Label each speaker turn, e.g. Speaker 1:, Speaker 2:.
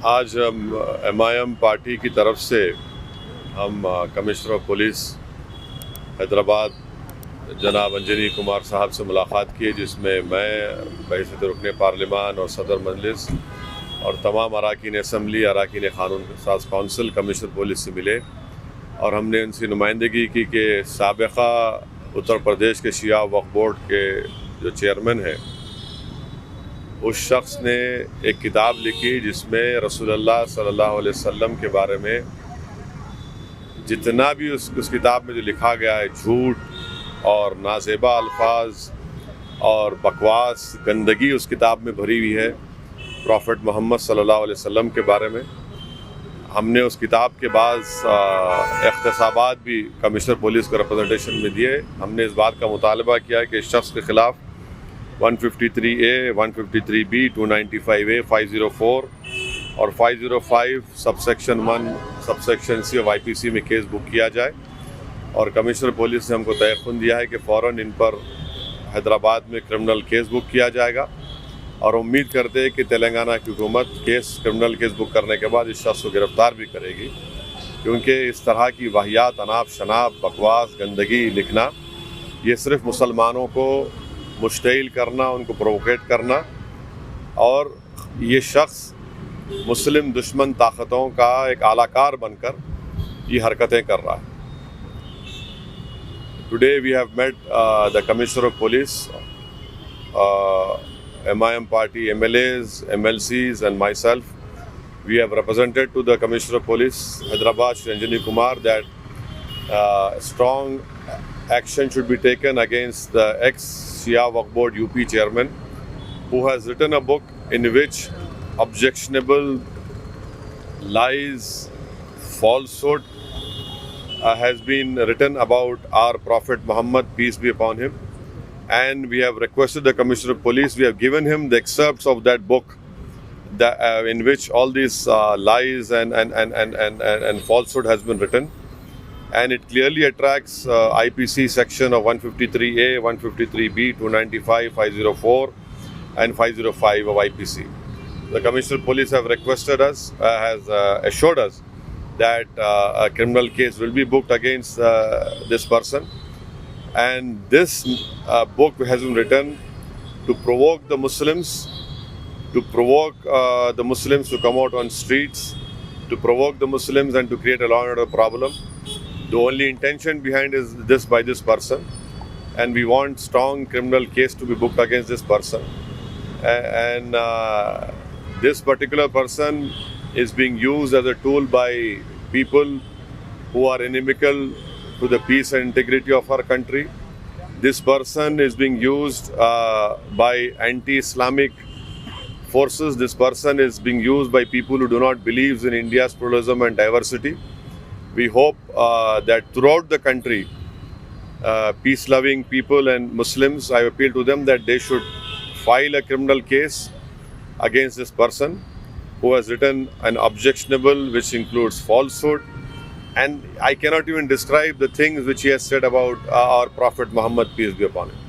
Speaker 1: آج ہم MIM party کی طرف سے ہم کمشنر آف پولیس حیدرآباد جناب انجنی کمار صاحب سے ملاقات کی، جس میں بحیثیت رکن پارلیمان اور صدر مجلس اور تمام اراکین اسمبلی، اراکین قانون ساز کونسل کمشنر پولیس سے ملے، اور ہم نے ان سے نمائندگی کی کہ سابقہ اتر پردیش کے شیعہ وقف بورڈ کے جو چیئرمین ہیں، اس شخص نے ایک کتاب لکھی جس میں رسول اللہ صلی اللہ علیہ وسلم کے بارے میں جتنا بھی اس کتاب میں جو لکھا گیا ہے، جھوٹ اور نازیبا الفاظ اور بکواس، گندگی اس کتاب میں بھری ہوئی ہے پروفٹ محمد صلی اللہ علیہ وسلم کے بارے میں۔ ہم نے اس کتاب کے بعض اقتصابات بھی کمشنر پولیس کو ریپرزنٹیشن میں دیے۔ ہم نے اس بات کا مطالبہ کیا کہ اس شخص کے خلاف 153A، 153B، 295A، 504 اور 505 sub section 1 sub section C اور IPC میں کیس بک کیا جائے، اور کمشنر پولیس نے ہم کو تیقن دیا ہے کہ فوراً ان پر حیدرآباد میں کرمنل کیس بک کیا جائے گا، اور امید کرتے ہیں کہ تلنگانہ کی حکومت کرمنل کیس بک کرنے کے بعد اس شخص کو گرفتار بھی کرے گی، کیونکہ اس طرح کی واہیات، اناپ شناپ، بکواس، گندگی لکھنا، یہ صرف مسلمانوں کو مشتعل کرنا، ان کو پرووکیٹ کرنا، اور یہ شخص مسلم دشمن طاقتوں کا ایک اعلی کار بن کر یہ حرکتیں کر رہا ہے۔ Today we have met the Commissioner of Police, MIM party MLAs, MLCs and myself. We have represented to the Commissioner of Police Hyderabad, Shri Anjani Kumar, that strong action should be taken against the ex-Shia Waqf Board UP chairman, who has written a book in which objectionable lies, falsehood has been written about our Prophet Muhammad, peace be upon him. And we have requested the Commissioner of Police, we have given him the excerpts of that book in which all these lies and falsehood has been written. And it clearly attracts IPC section of 153A, 153B, 295, 504 and 505 of IPC. The Commissioner of Police have requested us, has assured us that a criminal case will be booked against this person. And this book has been written to provoke the Muslims, to come out on streets, to provoke the Muslims and to create a law and order problem. The only intention behind is this by this person, and we want strong criminal case to be booked against this person. And this particular person is being used as a tool by people who are inimical to the peace and integrity of our country. This person is being used by anti-Islamic forces. This person is being used by people who do not believe in India's pluralism and diversity. We hope that throughout the country, peace-loving people and Muslims, I appeal to them that they should file a criminal case against this person who has written an objectionable, which includes falsehood, and I cannot even describe the things which he has said about our Prophet Muhammad, peace be upon him.